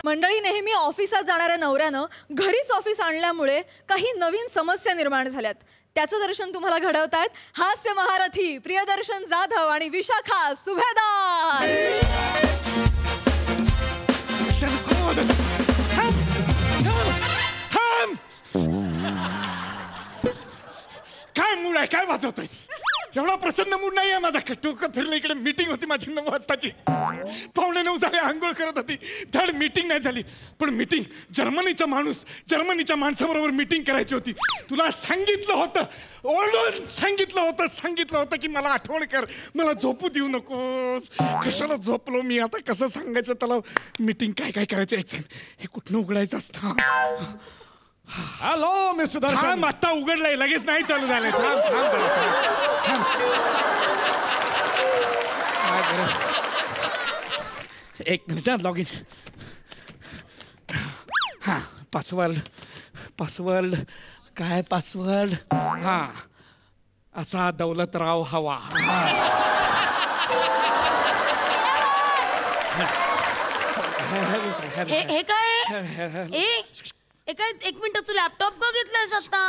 मंडळी, नेहमी ऑफिसात जाणाऱ्या नवऱ्यानं घरीच ऑफिस आणल्यामुळे काही नवीन समस्या निर्माण झाल्यात. त्याचं दर्शन तुम्हाला घडवतायत हास्य महारथी प्रियदर्शन जाधव आणि विशाखा सुभेदार. काय मूड आहे? काय वाजवतोयस? एवढा प्रसन्न मूड नाही आहे माझा. डोकं फिरलं. इकडे मीटिंग होती माझी 9 वाजताची. 8:45 झाले. आंघोळ करत होती. धड मीटिंग नाही झाली. पण मीटिंग जर्मनीचा माणूस जर्मनीच्या माणसाबरोबर मीटिंग करायची होती. तुला सांगितलं होतं, ओरडून सांगितलं होतं की मला आठवण कर, मला झोपू देऊ नकोस. कशाला झोपलो मी आता? कसं सांगायचं त्याला? मीटिंग काय काय करायचं हे कुठनं उघडायचं असतं? हॅलो मिस्टर दर्शन. आत्ता उघडलंय, लगेच नाही चालू झालंय. एक मिनिट लॉग इन. हा, पासवर्ड काय पासवर्ड? हा, असा दौलतराव हवा. हे काय? एक मिनिट, तू लॅपटॉप का घेतलायस आता?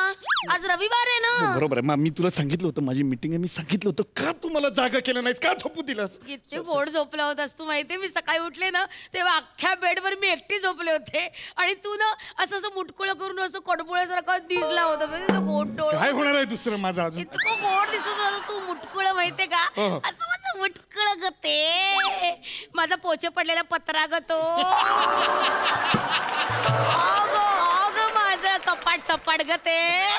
आज रविवार आहे ना. बरोबर आहे. मी तुला सांगितलं होतं माझी मीटिंग आहे. मी सांगितलं होतं का तू मला जागा केलं नाहीस? का झोपू दिलास? किती गोड झोपला होतास तू. माहितीये, मी सकाळी उठले ना तेव्हा अख्ख्या बेडवर मी एकटी झोपले होते आणि तू ना असं मुटकुळ करून असं कडबुळ्यासारखा दिसला होता. गोड डोळ. काय होणार आहे दुसरं माझं अजून? इतकं गोड दिसत होता तू. मुटकुळ माहितीये का? असं माझं मुटकुळ गते, माझा पोचे पडलेला पत्रा गतो. कपाट सपाट गते.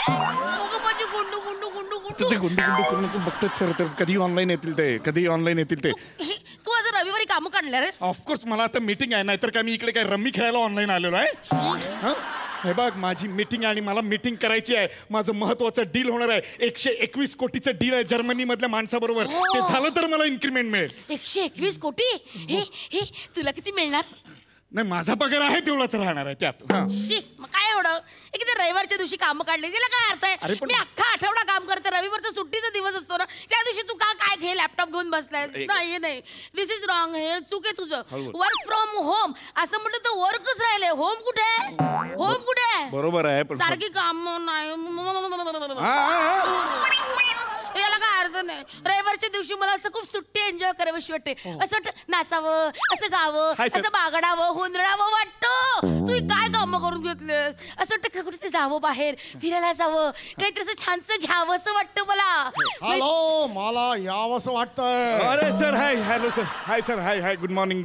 माझी गुंडू गुंडू गुंडू गुंडू गुंडू करून बघतात सर. तर कधी ऑनलाईन येतील ते. तू आज रविवारी काम काढलं रे? ऑफकोर्स. मला आता मीटिंग आहे, नाहीतर काय मी इकडे काय रम्मी खेळायला ऑनलाईन आलेलो आहे? हे बघ, माझी मीटिंग आहे आणि मला मीटिंग करायची आहे. माझं महत्वाचं डील होणार आहे. 121 कोटीचं डील आहे जर्मनी मधल्या माणसाबरोबर. ते झालं तर मला इन्क्रीमेंट मिळेल. 121 कोटी? हे तुला किती मिळणार? नाही, माझा पगार आहे तेवढाच राहणार आहे त्यात. मग काय एवढं? किती रविवारच्या दिवशी काम काढले, त्याला काय अर्थ आहे? मी अख्खा आठवडा काम करते. रविवारचा सुट्टीचा दिवस असतो ना, त्या दिवशी तू काय घे लॅपटॉप घेऊन बसलाय? नाही, दिस इज रॉंग. हे चूक आहे तुझं. वर्क फ्रॉम होम असं म्हटलं तर वर्कच राहिले. होम कुठे? बरोबर आहे. सारखी काम नाही. याला काय अर्थ नाही. रविवारच्या दिवशी मला असं खूप सुट्टी एन्जॉय करावीशी वाटते. असं वाटतं नाचावं, असं गावं, असं बागडावं, हुंदडावं वाटतं. तू काय काम करून घेतलेस? असं वाटतं कुठे जावं, बाहेर फिरायला जावं, काहीतरी असं छानसं घ्यावं असं वाटतं मला. हॅलो, मला यावंसं वाटतंय. अरे sir, hi. Hello sir. Hi sir. Hi. Good morning.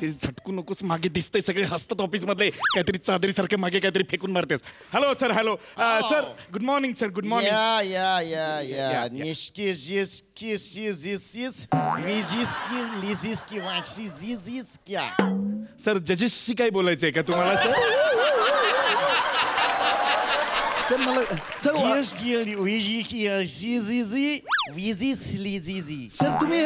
ते झटकू नकोस. मागे दिसतंय सगळे हसतात ऑफिस मधले. काहीतरी चादरी सारखे मागे काहीतरी फेकून मारतेस. Hello sir. Hello sir. Good morning sir. Good morning. या निश्की जिसकी विजिसकी लिजिसकी वाची जिजिस क्या. सर, जजेसशी काय बोलायचंय का तुम्हाला सर? सर मला सर सर तुम्ही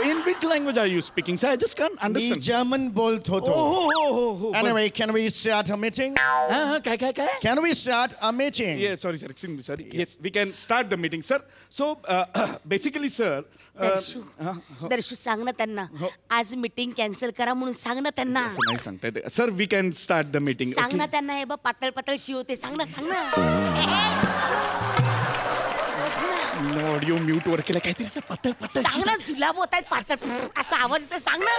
in which language are you speaking? Sir, I just can't understand. मी जर्मन बोलत होतो. हो. Anyway, can we start a meeting? काय? Can we start a meeting? Yeah, sorry sir, excuse me, sorry. Yes, we can start the meeting, sir. So basically, sir. दर्शू सांग ना त्यांना आज meeting cancel करा म्हणून सांग ना त्यांना. असं नाही सांगता येते. Sir, we can start the meeting. सांग ना त्यांना. हे बघ, पातळ शिवते. सांग ना. ऑडिओ म्यूट वर केलं काहीतरी असं पातळ सांग ना. जुलाब होत आहेत पातळ असा आवाज येतो. सांग ना.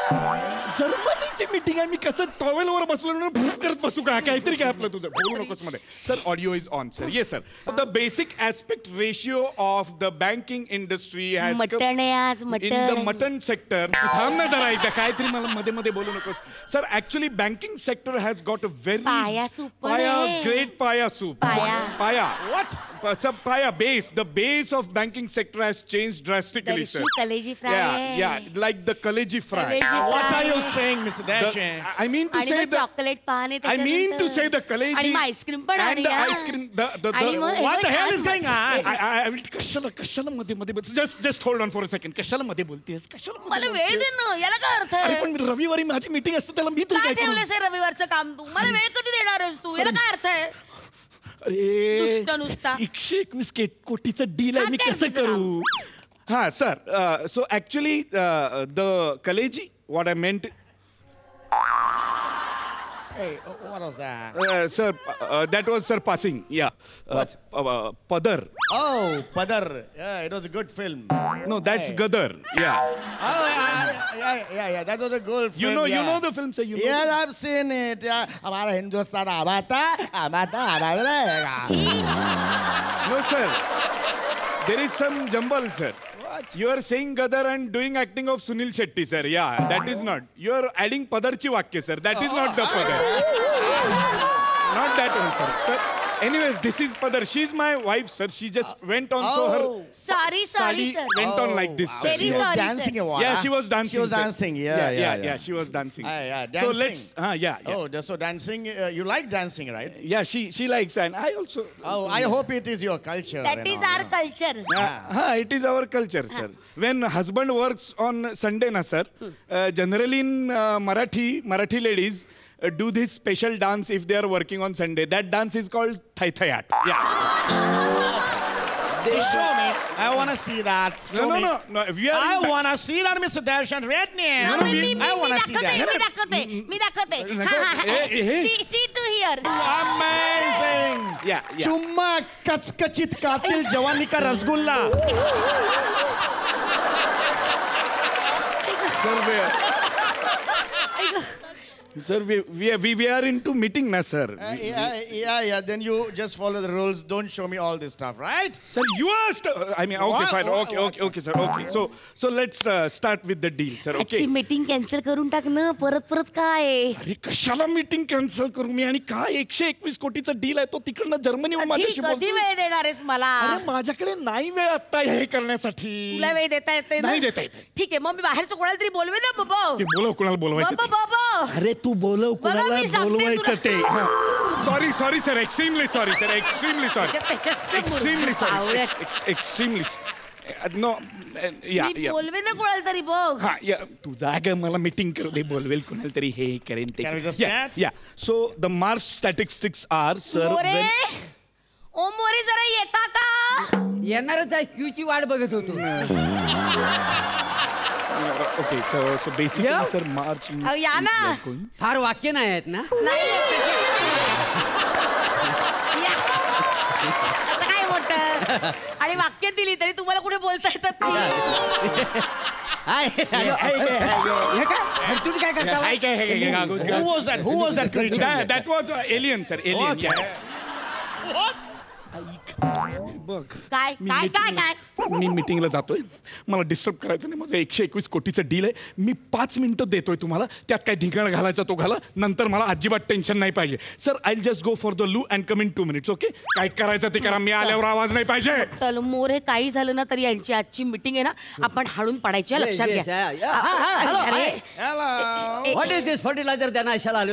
जर्मनीची मीटिंग आहे. मी कसं टॉवेलवर बसलो करत बसू का? काहीतरी काय आपलं तुझं बोलू नकोस मध्ये. Sir, audio is on sir. Yes sir. The basic aspect ratio of the banking industry has mutton आहे आज. In the mutton sector. थांब ना जरा एकदा. काहीतरी मला मध्ये बोलू नकोस. Sir, actually banking sector has got a very great पाया सूप. पाया base. The base of banking sector has changed drastically, sir. Kaleji fry. Yeah, like the kaleji fry. What are you saying, Mr. Darshan? I mean to say the chocolate pan. I mean to say the kaleji and ice cream pan and the ice cream. What the hell is going on? I will कशाला मध्ये just hold on for a second. कशाला मध्ये बोलतेस? कशाला मला वेळ दे ना. याला काय अर्थ आहे? पण रविवारी माझी मीटिंग असते त्याला मी तरी काय करू? ठेवलंस रविवारचं काम तू? मला वेळ कधी देणार आहेस तू? याला काय अर्थ आहे? अरे, नुसता 121 कोटीचं डील आहे. मी कसं करू? Ha, sir. So actually, the Kaleji, what I meant, Hey, what was that? sir, that was sir passing. Yeah. What? Padar. Oh, Padar. Yeah, it was a good film. No, that's Hey. Gadar. Yeah. Oh, yeah. That was a good film. You know yeah. the film, sir. You know. Yes, I've seen it. Yeah. हमारा हिंदुस्तान आबाता रहेगा. No, sir. There is some jumble, sir. What? You are saying Gadar and doing acting of Sunil Shetty, sir. Yeah, that is not. You are adding Padarchi Vakya, sir. That is not the Padar. Not that one, sir. Sir. Anyways, this is Padar. She's my wife, sir. She just went on, so her Sorry, sari sir. went on like this, sir. Very She was sorry, dancing sir. a while. Yeah, she was dancing. She was sir. dancing. Yeah. She was dancing. Yeah, So dancing. let's. Yeah. Oh, so dancing. You like dancing, right? Yeah, she likes, and I also. Oh, I hope it is your culture. That you is know, our yeah. culture. It is our culture, sir. When husband works on Sunday, na sir, generally in Marathi ladies do this special dance if they are working on Sunday. That dance is called Thai Thayat. Yeah. Just show me. I want to see that. Show me. No. We are I want to see that, Mr. Darshan. Red name. No, me I want to see that. मी दाखवते हे. See to hear Amazing. Yeah. चुम्मा कचकचित कातिल जवानी का rasgulla. Sir, we are into meeting, na sir. Yeah. Then you just follow the rules. Don't show me all this stuff, right? Sir, you asked. I mean, okay, What? fine. What? Okay, sir. Okay. So let's start with the deal, sir. आजची Okay. Meeting cancel करून टाक ना परत काय अरे कशाला meeting cancel करू मी आणि काय 121 कोटीचा डील आहे तो तिकडनं जर्मनीहून माझ्याशी कधी बोलतो. वेळ देणार आहेस मला अरे माझ्याकडे नाही वेळ आता हे करण्यासाठी. तुला वेळ देता येते ना नाही देता येत आहे. ठीक आहे मग मी बाहेरचं कोणाला तरी बोलवे ना बाबा ते बोलव कुणाला बोलवायचं ते. बाबा अरे तू बोलव कुणाला मी सांगते बोलवायचं ते. तुला. Sorry sir extremely sorry sir extremely sorry extremely sorry extremely no या बोलवे ना कोणाला तरी बघ हा या तू जागा मला मीटिंग करू दे बोलवेल कुणाला तरी हे करेन ते Can we just या chat? या so the March statistics are sir More ओ मोरे जरा येता का येणारच आहे क्यूची वाट बघत होतो okay so basically Yeah. Sir March अहो, या ना. फार वाक्य नाही आहेत ना नाही आता काय मोठं आणि वाक्य दिली तरी तुम्हाला कुठे बोलता येतात नाही. तुम्ही काय करता Who was that? Who was that creature? That was alien, sir. Alien. Okay. Yeah. बघ काय काय काय काय मी मीटिंगला जातोय मला डिस्टर्ब करायचं नाही माझं 121 कोटीचं डील आहे मी 5 मिनिटं देतोय तुम्हाला त्यात काय धिंगाणा घालायचा तो घाला नंतर मला अजिबात टेन्शन नाही पाहिजे sir I just go for the Lu and come in 2 minutes okay काय करायचं ते करा मी आल्यावर आवाज नाही पाहिजे तर मोरे काही झालं ना तरी यांची आजची मीटिंग आहे ना आपण हाडून पडायची आहे, लक्षात Yes, घ्या yeah, yeah. अरे, अरे, Hello. What is this fertilizer त्यांना अशाला आलो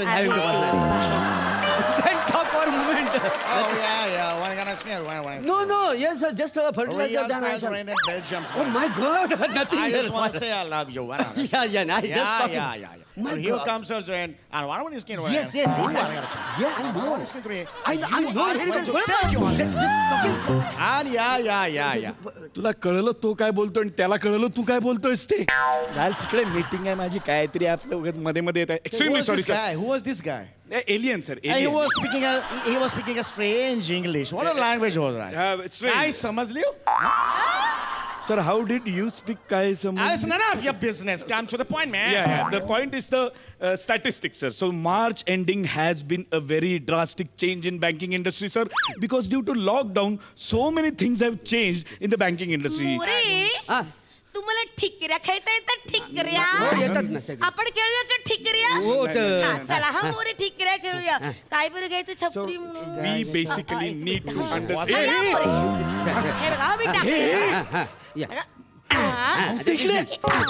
talk for movement Oh, yeah. One gonna smear. One. No no yes just fertilizer Real त्यांना smells rain in Belgium. Oh my god I just want to nothing say I love you. I don't know. yeah My And here God. comes Sir Joanne. And one is skin. Yes. I know. One is skin 3. I know. I want to tell you on this. And yeah. तुला कळलं तो काय बोलतो आणि त्याला कळलं तू काय बोलतोयस ते घाल तिकडे मीटिंग आहे माझी काहीतरी आपलं उगाच मध्ये मध्ये येत आहे Who extremely was sorry this guy? Who was this guy? Sir alien sir He was speaking a strange English. What a language was that? strange. I समझ लियो. Sir how did you speak काय समज It's none of your business. Come to the point, man. Yeah. The point is the statistics, sir. So March ending has been a very drastic change in banking industry, sir, because due to lockdown, so many things have changed in the banking industry. More तुम्हाला ठिकऱ्या खेळता येतात हो, ठिकऱ्या येतात ना सगळे. आपण खेळूया का ठिकऱ्या हो, तर. हा, चला हा मोरे ठिकऱ्या खेळूया काय बरं घ्यायचं So छपरी म्हणून we basically need to understand. चला, Hey, मोरे. हे बघा, मी टाकते. हा.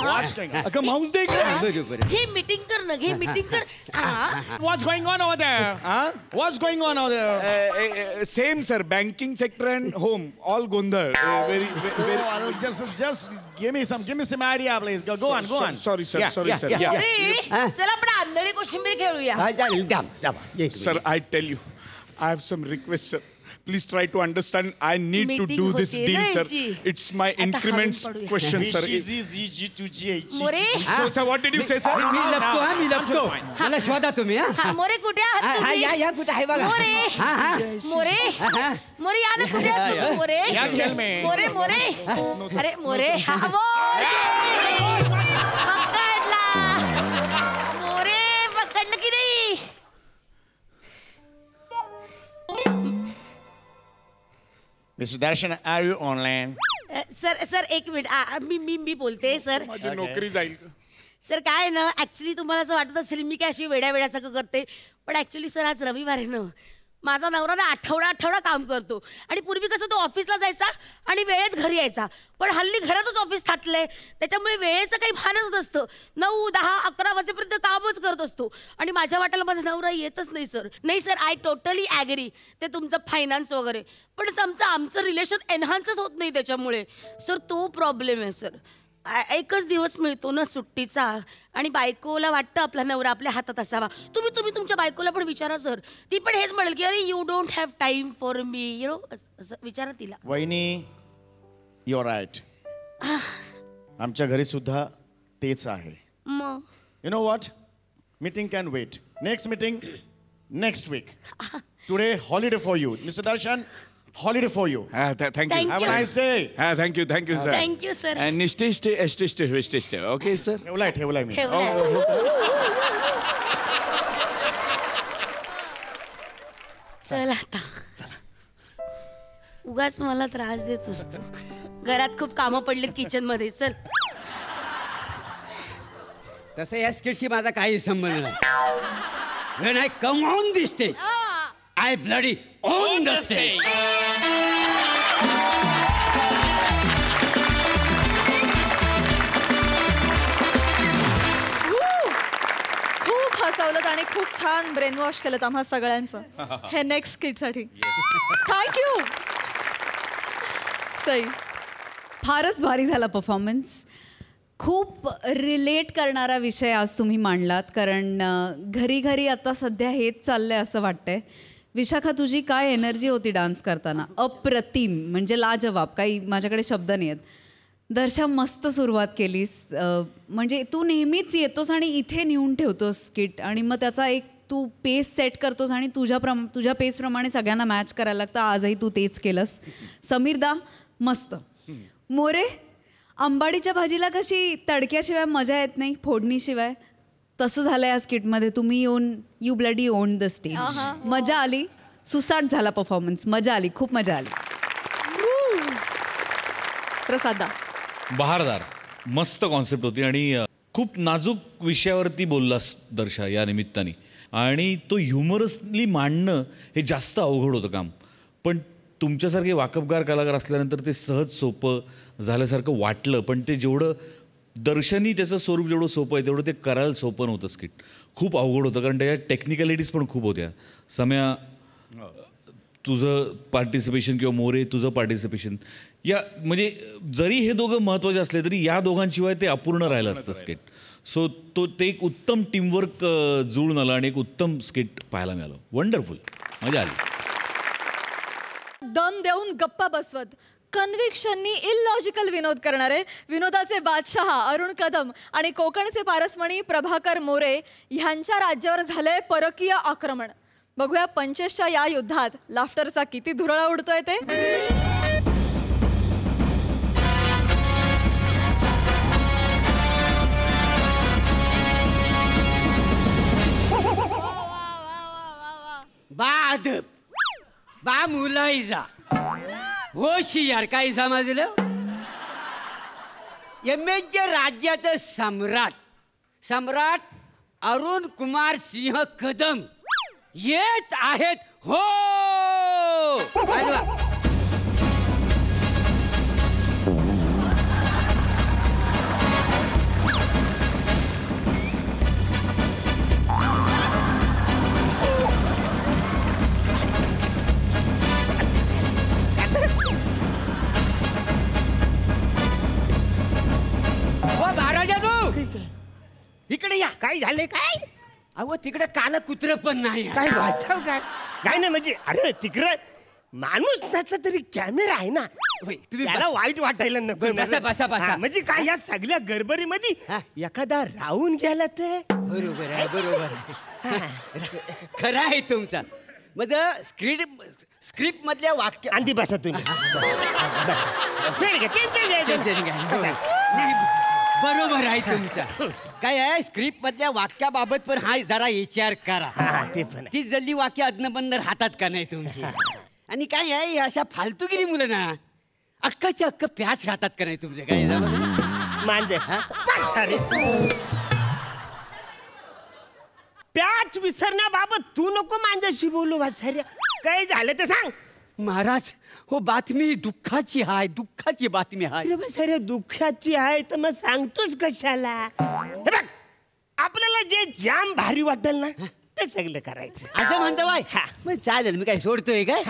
What's going on? अगं माऊस दे इकडे. बरोबर घे मीटिंग कर ना घे मीटिंग कर हा. What's going on over there? Huh? What's going on over there? Same, sir. Banking sector and home, all gondar. Very. Oh, just give me some idea, please. Go on. Sorry, sir. Yeah, Sorry, yeah, sir. yeah. Yeah. More, चला आपण आंधळी कोशिंबीर खेळूया काय चालेल द्या Sir, I tell you, I have some requests, sir. Please try to understand. I need to Meeting do this होतीये deal ना sir. यांची. इट्स माय आता इन्क्रीमेंट हळूच पडूया. Question sir. More sir what did you say sir? मी लपतो मी लपतो. मला शोधा तुम्ही हा, मोरे कुठे आहात हा, तुम्ही? या कुठे आहे बघा. मोरे हा, हा. मोरे हा. मोरे या ना कुठे आहात तुम्ही? मोरे मोरे मोरे अरे मोरे हा मोरे पकडला. मोरे पकडलं की नाही? Mr. Darshan, are you online? Sir एक मिनिट मी बोलते सर. माझी नोकरी जाईल. सर काय आहे ना ऍक्च्युली तुम्हाला असं वाटत असेल मी काय अशी वेड्यासारखं करते पण ऍक्च्युली सर आज रविवार आहे ना. माझा नवरा ना आठवडा काम करतो आणि पूर्वी कसं तो ऑफिसला जायचा आणि वेळेत घरी यायचा. पण हल्ली घरातच ऑफिस थाटलंय त्याच्यामुळे वेळेचं काही भानच नसतं. 9, 10, 11 वाजेपर्यंत कामच करत असतो आणि माझ्या वाट्याला माझा नवरा येतच नाही सर. नाही सर आय टोटली ॲग्री ते तुमचं फायनान्स वगैरे पण आमचं रिलेशन एनहान्सच होत नाही त्याच्यामुळे सर. तो प्रॉब्लेम आहे सर. एकच दिवस मिळतो ना सुट्टीचा आणि बायकोला वाटतं आपला नवरा आपल्या हातात असावा. तुम्ही तुमच्या बायकोला पण विचारा सर. ती पण हेच म्हणेल की अरे you don't have time for me you know असं विचारा तिला. वहिनी, युअर राईट. आमच्या घरी सुद्धा तेच आहे. मग You know what? Meeting can wait. Next meeting, next week. Today, holiday for you. Mr. Darshan, holiday for you. Thank you. Have a nice day. Thank you sir. Thank you sir. आणि stay okay sir. ठेवलाय मी. चल आता उगाच मला त्रास देतोस तू. घरात खूप कामं पडलीत किचन मध्ये. चल तसं या स्किटशी माझा काही संबंध नाही. When I come on the stage, I bloody own the stage. खूप हसवलं आणि खूप छान ब्रेन वॉश केलं आम्हा सगळ्यांचं हे नेक्स्ट स्किटसाठी. थँक्यू सई. फारच भारी झाला परफॉर्मन्स. खूप रिलेट करणारा विषय आज तुम्ही मांडलात कारण घरी घरी आता सध्या हेच चाललंय असं वाटतंय. विशाखा तुझी काय एनर्जी होती डान्स करताना. अप्रतिम म्हणजे लाजवाब. काही माझ्याकडे शब्द नाही आहेत. दर्शा मस्त सुरुवात केलीस. म्हणजे तू नेहमीच येतोस आणि इथे नेऊन ठेवतोस स्किट आणि मग त्याचा एक तू पेस सेट करतोस आणि तुझ्या पेसप्रमाणे सगळ्यांना मॅच करायला लागतं. आजही तू तेच केलंस. समीरदा मस्त. मोरे आंबाडीच्या भाजीला कशी तडक्याशिवाय मजा येत नाही फोडणीशिवाय तसं झालं या स्किटमध्ये. तुम्ही येऊन you bloody on the stage. मजा आली. सुसाट झाला परफॉर्मन्स. मजा आली. खूप मजा आली. प्रसादा. बहारदार मस्त कॉन्सेप्ट होती आणि खूप नाजूक विषयावरती बोललास दर्शा या निमित्ताने. आणि तो ह्युमरसली मांडणं हे जास्त अवघड होतं काम. पण तुमच्यासारखे वाकबगार कलाकार असल्यानंतर ते सहज सोपं झाल्यासारखं वाटलं. पण ते जेवढं दर्शनी त्याचं स्वरूप जेवढं सोपं आहे तेवढं ते करायला सोपं नव्हतं. स्किट खूप अवघड होतं कारण त्याच्या टेक्निकॅलिटीज पण खूप होत्या. सम्या तुझं पार्टिसिपेशन किंवा मोरे तुझं पार्टिसिपेशन या म्हणजे जरी हे दोघं महत्त्वाचे असले तरी या दोघांशिवाय ते अपूर्ण राहिलं असतं स्किट. सो ते एक उत्तम टीमवर्क जुळून आलं आणि एक उत्तम स्किट पाहायला मिळालं. वंडरफुल. मजा आली. दम देऊन गप्पा बसवत कन्व्हिक्शननी इलॉजिकल विनोद करणारे विनोदाचे बादशहा अरुण कदम आणि कोकणचे पारसमणी प्रभाकर मोरे ह्यांच्या राज्यावर झालंय परकीय आक्रमण. बघूया 25च्या या युद्धात लाफ्टरचा किती धुरळा उडतोय ते. बा मुलाईजा होशियार काही समजलं. एमएच्या राज्याचं सम्राट अरुण कुमार सिंह कदम येत आहेत. हो इकडे या. काय झाले काय? अहो तिकडे काल कुत्र पण नाही. काय वाचव काय काय नाही म्हणजे अरे तिकडं माणूस नसला तरी कॅमेरा आहे ना, होय, तुम्ही त्याला वाईट वाटायला नको. बरं, बसा, बसा, बसा. हा, म्हणजे काय या सगळ्या गडबडीमध्ये एखादा राहून गेला ते. बरोबर आहे, बरोबर आहे. खरं आहे तुमचा. म्हणजे स्क्रिप्ट मधल्या वाक्य अंधी बसा तुम्ही. टेन्शन घ्या. नाही, बरोबर आहे तुमचा. काय आहे स्क्रिप्ट मधल्या वाक्याबाबत पण हा जरा विचार करा. ते पण आहे. ती जल्ली वाक्य अदनबंद राहतात का नाही तुमची. आणि काय आहे अशा फालतूगिरी मुलं ना अक्काच्या अक्क प्याच राहतात का नाही तुमचे. काय मांजर प्याच विसरण्याबाबत तू नको मांजरशी बोलू वासाऱ्या. काय झालं ते सांग. महाराज हो बातमी दुःखाची आहे, दुःखाची बातमी आहे. वासाऱ्या दुःखाची आहे तर मग सांगतोस कशाला. हे बघ आपल्याला जे जाम भारी वाटेल ना ते सगळं करायचं असं म्हणतो बाय. मग चालेल, मी काय सोडतोय काय.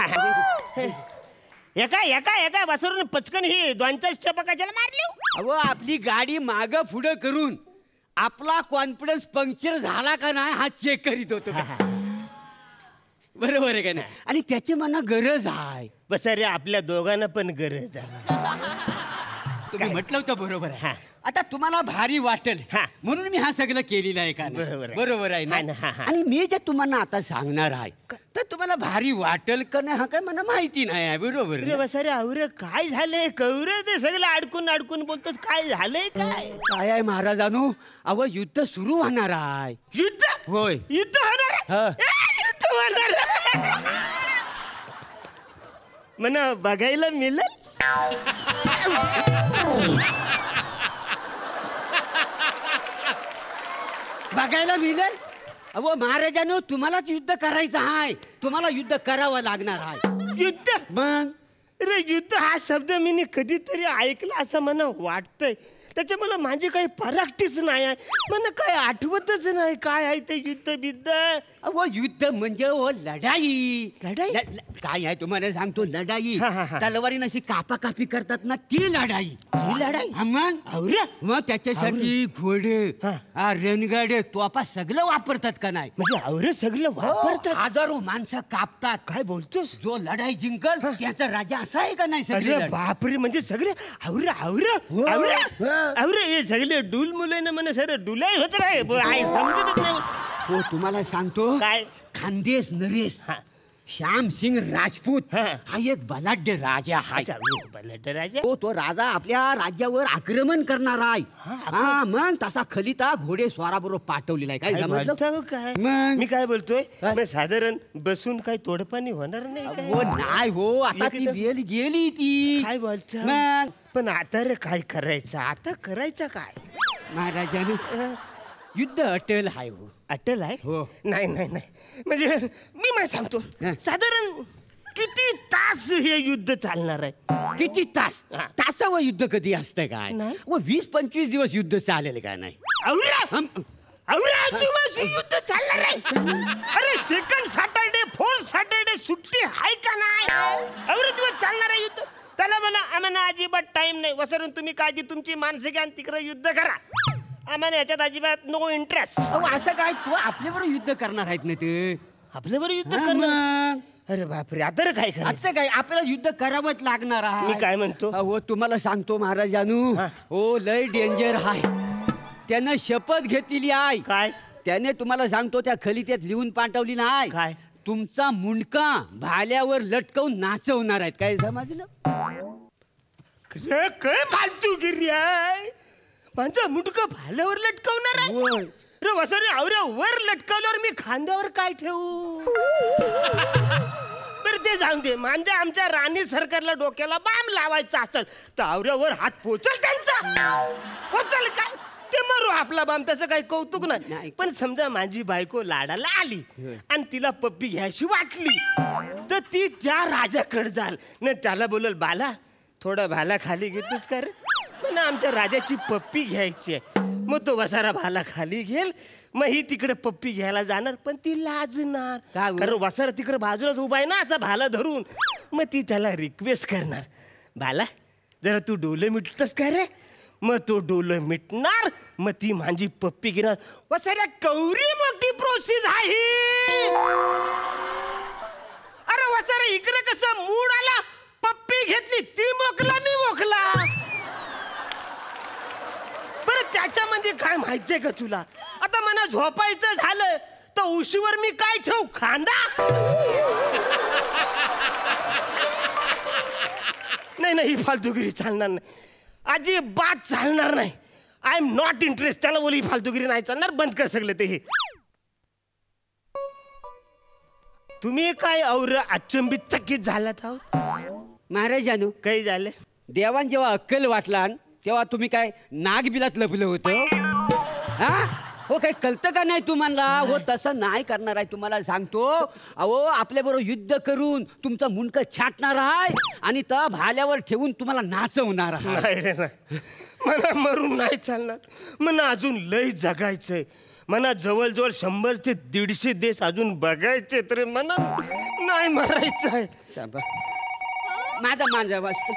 एका बसवरून पचकन ही 2-4 चपकाच्याला मारली. अहो आपली गाडी माग पुढं करून आपला कॉन्फिडन्स पंक्चर झाला का नाही हा चेक करीत होतो. बरोबर आहे का नाही. आणि त्याची मला गरज आहे. बसारे आपल्या दोघांना पण गरज आहे. तुम्ही म्हटलं होतं बरोबर आहे. आता तुम्हाला भारी वाटेल म्हणून मी हा सगळं केलेलं आहे का नाही? बरोबर आहे. बरोबर आहे हा, ना. हा, हा. आणि मी जे तुम्हाला आता सांगणार आहे तर तुम्हाला भारी वाटेल का नाही हा काय मला माहिती नाही आहे. बरोबर अरे बसारे अवरे काय झालंय कवरे ते सगळं अडकून बोलतोस. काय झालंय काय. काय आहे महाराजांनो अहो युद्ध सुरू होणार आहे. युद्ध होय. युद्ध होणार हा. युद्ध होणार म्हणा बघायला मिळेल. बघायला मिळेल. अहो महाराजांनो तुम्हालाच युद्ध करायचं आहे. तुम्हाला युद्ध करावं लागणार आहे. युद्ध मग अरे युद्ध हा शब्द मी कधीतरी ऐकला असं मला वाटतंय. त्याच्यामुळे माझी काही प्रॅक्टिस नाही आहे. मला काय आठवतच नाही काय आहे ते युद्ध बिद्ध. अहो युद्ध म्हणजे ओ लढाई. लढाई? काय आहे तुम्हाला सांगतो लढाई. हा, हा, हा. तलवारीनं अशी कापाकापी करतात ना ती लढाई. ही लढाई हा, मग अवरे मग त्याच्यासाठी घोडे हा. रणगाडे तोफा सगळं वापरतात का नाही. म्हणजे अवरे सगळं वापरतात. हजारो माणसं कापतात. काय बोलतोस. जो लढाई जिंकल त्याचा राजा असा आहे का नाही. सगळी अरे लढाई. बापरे म्हणजे सगळे अवरे अवरे हो. अवरे हा. अवरे हे सगळे डुल मुलं ना म्हणे सर डुलाई होत राहे समजतच नाही. हो तुम्हाला सांगतो काय? खानदेश नरेश हा. श्याम सिंग राजपूत हा. हा एक बलाढ्य राजा आहे. अच्छा, बलाढ्य राजा. तो राजा आपल्या राज्यावर आक्रमण करणार आहे. हा मग तसा खलिता घोडे स्वाराबरोबर पाठवलेला आहे. काय काय समजलं? बोलतो काय मग? मी काय बोलतोय काय? मग साधारण बसून काही तोडपाणी होणार नाही काय? हो नाही हो आता ती एकदम- वेळ गेली ती. काय बोलतो मग पण आता रे काय करायचं आता करायचं काय. महाराजाने युद्ध अटल आहे हो. अटल आहे हो. नाही नाही नाही म्हणजे मी मला सांगतो हा. साधारण किती तास हे युद्ध चालणार आहे. किती तास हा. तासावर युद्ध कधी असतं काय. नाही. व 20-25 दिवस युद्ध चालेल का नाही. युद्ध चालणार आहे. अरे सेकंड सॅटरडे 4th सॅटरडे सुट्टी आहे का नाही. अवरे दिवस चालणार आहे युद्ध. त्याला म्हणा आम्हाला अजिबात टाइम नाही. वसरून तुम्ही काळजी तुमची माणसं घ्या तिकडे युद्ध करा. आम्हाला याच्यात अजिबात नो इंटरेस्ट. असं काय तो आपल्याबरोबर युद्ध करणार आहेत ना ते. आपल्याबरोबर युद्ध हा, करणार. मग. अरे बापरे आता रे काय करायचं. असं काय आपल्याला युद्ध करावंच लागणार आहे. मी काय म्हणतो? हो तुम्हाला सांगतो महाराजानू हा. हो लय डेंजर आहे. त्यानं शपथ घेतलेली आहे. काय? त्याने तुम्हाला सांगतो त्या खलित्यात लिहून पाठवली नाही. काय? तुमचा मुंडका भाल्यावर लटकवून नाचवणार आहेत. काय समजलं. काय फालतूगिरी आहे. माझा मुंडका भाल्यावर लटकवणार आहे. होय. रे वसरे आवऱ्या वर लटकवल्यावर मी खांद्यावर काय ठेवू. बरं ते जाऊन दे. म्हणजे आमच्या राणी सरकारला डोक्याला बाम लावायचा असेल तर आवऱ्यावर हात पोचल त्यांचा. पोचल काय ते मारू आपला बाम. त्याचं काही कौतुक नाही. नाही. पण समजा माझी बायको लाडाला आली आणि तिला पप्पी घ्यायची वाटली तर ती त्या राजाकडे जाल न त्याला बोलल बाला थोडा भाला खाली घेतोस का रे. म्हणा आमच्या राजाची पप्पी घ्यायची आहे. मग तो वसारा भाला खाली घेल. मग ही तिकडे पप्पी घ्यायला जाणार पण ती लाजणार. काय बोल? कारण वसारा तिकडे बाजूलाच उभा आहे ना असा भाला धरून. मग ती त्याला रिक्वेस्ट करणार बाला जरा तू डोलं मिटतस का रे. मग तो डोलं मिटणार. मग ती माझी पप्पी घेणार. वसाऱ्या कवरी मोठी प्रोसेस आहे. अरे वसारे इकडे कसं मूड आला, पप्पी घेतली ती मोकला मी मोकला. बरं त्याच्यामध्ये काय माहितीये का तुला, आता मला झोपायचं झालं तर उशीवर मी काय ठेवू, खांदा? नाही नाही, ही फालतूगिरी चालणार नाही, अजिबात चालणार नाही. I am not interest. त्याला बोली फालतूगिरी नाही चालणार, बंद कर सगळं ते. हे तुम्ही काय और अचंबित चकित झालात आहोत महाराजांनो. काही झालं? देवान जेव्हा अक्कल वाटला तेव्हा तुम्ही काय नागबिलात लपलं होतं? हा हो, काही कळतं का नाही तुम्हाला? हो तसं नाही करणार आहे, तुम्हाला सांगतो. अहो आपल्याबरोबर युद्ध करून तुमचं मुंडकं छाटणार आहे आणि तर भाल्यावर ठेवून तुम्हाला नाचवणार आहे. नाही रे नाही, मला मरून नाही चालणार. मला अजून लय जगायचंय. मला जवळजवळ 100 ते 150 देश अजून बघायचे, तर मला नाही मरायचं आहे. माझा वाचतो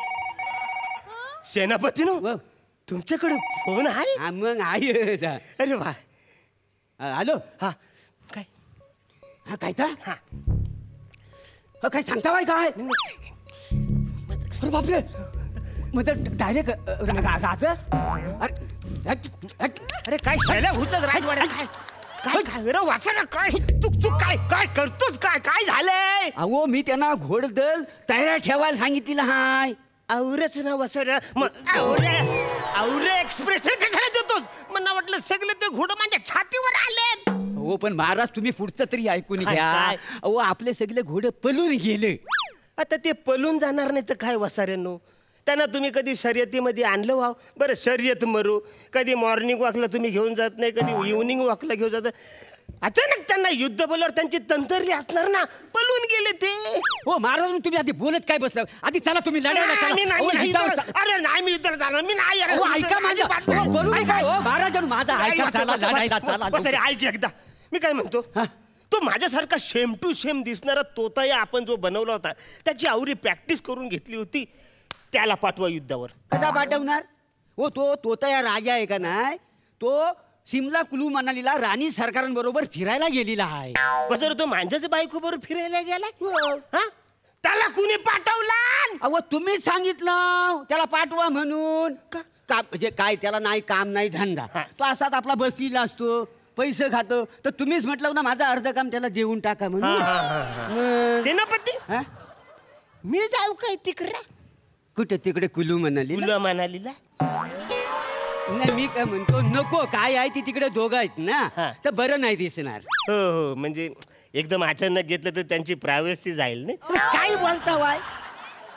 सेनापती नो, तुमच्याकडे फोन आहे? मग आहे. अरे वा. हॅलो. हा काय? हा काय तर काय सांगता बाय काय? अरे बापरे, मग डायरेक्ट राहत. अरे काय शाळा होत राजवाड्यात? काय काय काय रे वासना, काय चुक चुक काय काय करतोस? काय काय झालंय? अहो मी त्यांना घोडदल तयार ठेवायला सांगितलेलं हाय. आवरेच ना वसऱ्या, आवरे एक्सप्रेशन कशाला देतोस? मला वाटलं सगळे ते घोडं माझ्या छातीवर आले. हो पण महाराज तुम्ही पुढचं तरी ऐकून काय, घ्या. काय? अहो आपले सगळे घोडे पळून गेले. आता ते पळून जाणार नाही तर काय वसाऱ्यांनो? त्यांना तुम्ही कधी शर्यतीमध्ये आणलं व्हाव? बरं शर्यत मरू, कधी मॉर्निंग वॉकला तुम्ही घेऊन जात नाही, कधी इव्हनिंग वॉकला घेऊन जात. अचानक त्यांना युद्ध बोलवर त्यांची तंतरली असणार ना, पळून गेले ते. हो महाराज तुम्ही आधी बोलत काय बसला? आधी चला तुम्ही लढायला चला. मी नाही, अहो, मी युद्धावर नाही, अरे नाही मी युद्धाला जाणार, मी नाही. अहो, ऐका माझं. अहो, बोलू नका. हो, महाराजांनो, माझा ऐका. चला लढायला चला. बस अरे ऐक एकदा, मी काय म्हणतो, तो माझ्यासारखा सेम टू सेम दिसणारा तोताया आपण जो बनवला होता, त्याची आवरी प्रॅक्टिस करून घेतली होती, त्याला पाठवा युद्धावर. कसा पाठवणार? हो तो तर या राजा आहे का नाही, तो सिमला कुलू मनालीला राणी सरकारांबरोबर फिरायला गेलेला आहे. बस तो मांजाच्या बायको बरोबर फिरायला गेला. हा, त्याला कुणी पाठवला? अहो तुम्हीच सांगितलं त्याला पाठवा म्हणून. का म्हणजे काय त्याला नाही काम नाही धंदा, तो असाच आपला बसलेला असतो, पैसे खातो. तर तुम्हीच म्हटलं ना माझं अर्ध काम त्याला जेवून टाका म्हणून. सेनापती मी जाऊ काय तिकडे? कुठे तिकडे कुलू मनाली? कुलू मनालीला नाही, मी काय म्हणतो नको. काय आहे ती तिकडे दोघं आहेत ना, तर बरं नाही दिसणार. हो हो, म्हणजे एकदम अचानक घेतलं तर त्यांची प्रायव्हसी जाईल ना. काय बोलता वाय?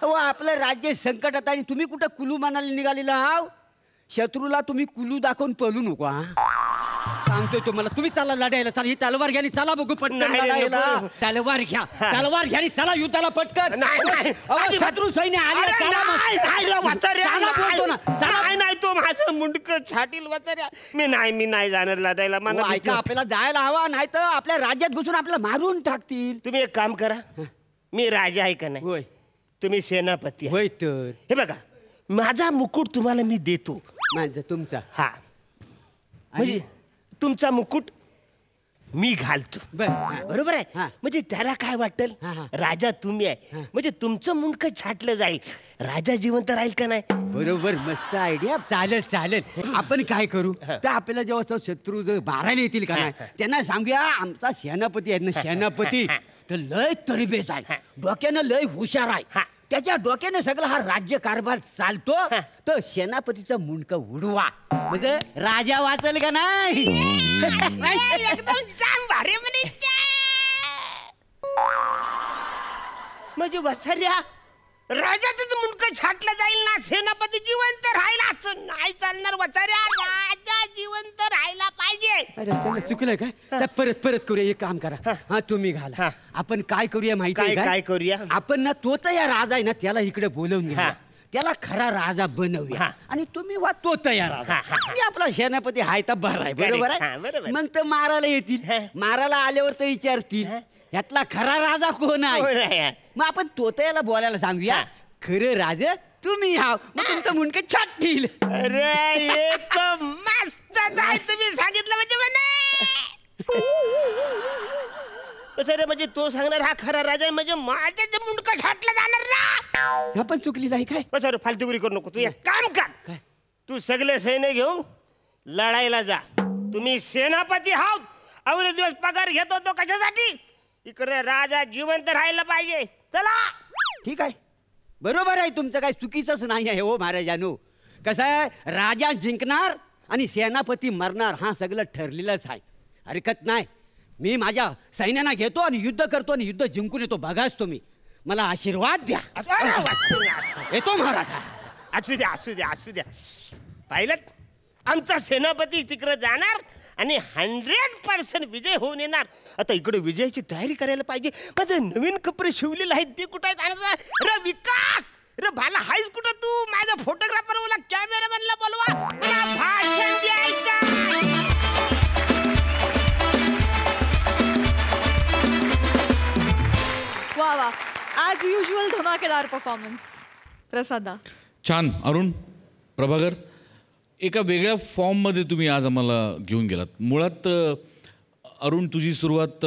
हो आपलं राज्य संकटात आणि तुम्ही कुठं कुलू मनाली निघालेला हाव? शत्रूला तुम्ही कुलू दाखवून पळू नको. सांगतोय तुम्हाला, तुम्ही चला लढायला. चला ही तलवार घ्या आणि चला बघू पटकन लढायला. तलवार घ्या, तलवार घ्या आणि चला युद्धाला पटकन. शत्रू सैन्य आले. नाही तो माझं मुंडकं छाटील वाचाऱ्या. मी नाही जाणार लढायला. मला ऐका, आपल्याला जायला हवा, नाही तर आपल्या राज्यात घुसून आपल्याला मारून टाकतील. तुम्ही एक काम करा, मी राजा आहे का नाही, होय तुम्ही सेनापती होय. तर हे बघा, माझा मुकुट तुम्हाला मी देतो. माझा तुमचा? हा, म्हणजे तुमचा मुकुट मी घालतो. बरोबर आहे. म्हणजे त्याला काय वाटेल, राजा तुम्ही आहे, म्हणजे तुमचं मुंडकं छाटलं जाईल, राजा जिवंत राहील का नाही? बरोबर, मस्त आयडिया. चालेल चालेल. आपण काय करू, तर आपल्याला जेव्हा शत्रू जर मारायला येतील का नाही, त्यांना सांगूया आमचा सेनापती आहे ना, सेनापती तर लय तरीबेज आहे, डोक्यानं लय हुशार आहे, त्याच्या डोक्याने सगळं हा राज्य कारभार चालतो. तर सेनापतीचं मुंडकं उडवा, म्हणजे राजा वाचल का नाही. एकदम छान भारी म्हणजे वसाऱ्या राजाचंच मुंडकं छाटलं जाईल ना, सेनापती जिवंत राहिला असं नाही चालणार. वसाऱ्या राजा जिवंत राहायला पाहिजे. अरे चुकलं काय? तर परत करूया. एक काम करा, हा तुम्ही घाला. आपण काय करूया माहिती आहे काय करूया? आपण ना तोतया राजा आहे ना त्याला इकडे बोलवून घ्या, त्याला खरा राजा बनवूया आणि तुम्ही वा तोतया राजा. मी आपला सेनापती हाय तर बरा आहे. बरोबर आहे. मग तर मारायला येतील, मारायला आल्यावर तर विचारतील यातला खरा राजा कोण आहे. मग आपण तोतयाला बोलायला सांगूया, खरं राजा तुम्ही हाव, मग तुमचं मुंडकं छाटतील. अरे एक मस्त आहे, तुम्ही सांगितलं म्हणजे कसं रे म्हणजे तो सांगणार हा खरा राजा आहे म्हणजे माझ्या मुंडका छाटला जाणार ना. ह्या पण चुकली नाही काय? बस अरे फालतूगिरी करू नको. तू एक काम कर, तू सगळे सैन्य घेऊन लढायला जा. तुम्ही सेनापती आहात, अवरे दिवस पगार घेत होतो कशासाठी? इकडे राजा जिवंत राहायला पाहिजे. चला. ठीक आहे, बरोबर आहे तुमचं, काही चुकीचंच नाही आहे हो महाराजांनो. कसं आहे, राजा जिंकणार आणि सेनापती मरणार, हा सगळं ठरलेलंच आहे. हरकत नाही, मी माझ्या सैन्यांना घेतो आणि युद्ध करतो आणि युद्ध जिंकून येतो. बघाच तुम्ही, मला आशीर्वाद द्या. येतो महाराज. असू द्या असू द्या असू द्या. पाहिलं, आमचा सेनापती तिकडे जाणार आणि 100% विजय होऊन येणार. आता इकडे विजयाची तयारी करायला पाहिजे. माझे नवीन कपडे शिवलेले आहेत ते कुठे आहेत? रे विकास, रे भाला हायस कुठं तू? माझा फोटोग्राफर बोला, कॅमेरामॅनला बोलवा, मला भाषण द्यायचं. वा वा, आज युजुअल धमाकेदार परफॉर्मन्स. प्रसादा. छान. अरुण, प्रभाकर, एका वेगळ्या फॉर्ममध्ये तुम्ही आज आम्हाला घेऊन गेलात. मुळात अरुण, तुझी सुरुवात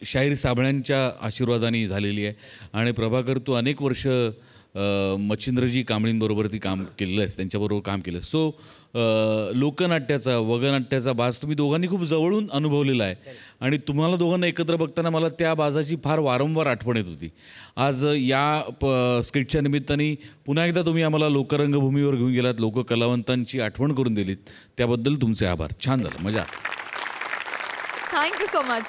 शाहीर साबळ्यांच्या आशीर्वादाने झालेली आहे आणि प्रभाकर, तू अनेक वर्ष मच्छिंद्रजी कांबळींबरोबर काम केलेलं आहेस, त्यांच्याबरोबर काम केलं. सो लोकनाट्याचा, वगनाट्याचा बाज तुम्ही दोघांनी खूप जवळून अनुभवलेला आहे आणि तुम्हाला दोघांना एकत्र बघताना मला त्या बाजाची फार वारंवार आठवण येत होती. आज या स्किटच्या निमित्ताने पुन्हा एकदा तुम्ही आम्हाला लोकरंगभूमीवर घेऊन गेलात, लोककलावंतांची आठवण करून दिलीत, त्याबद्दल तुमचे आभार. छान झालं, मजा. Thank you so much.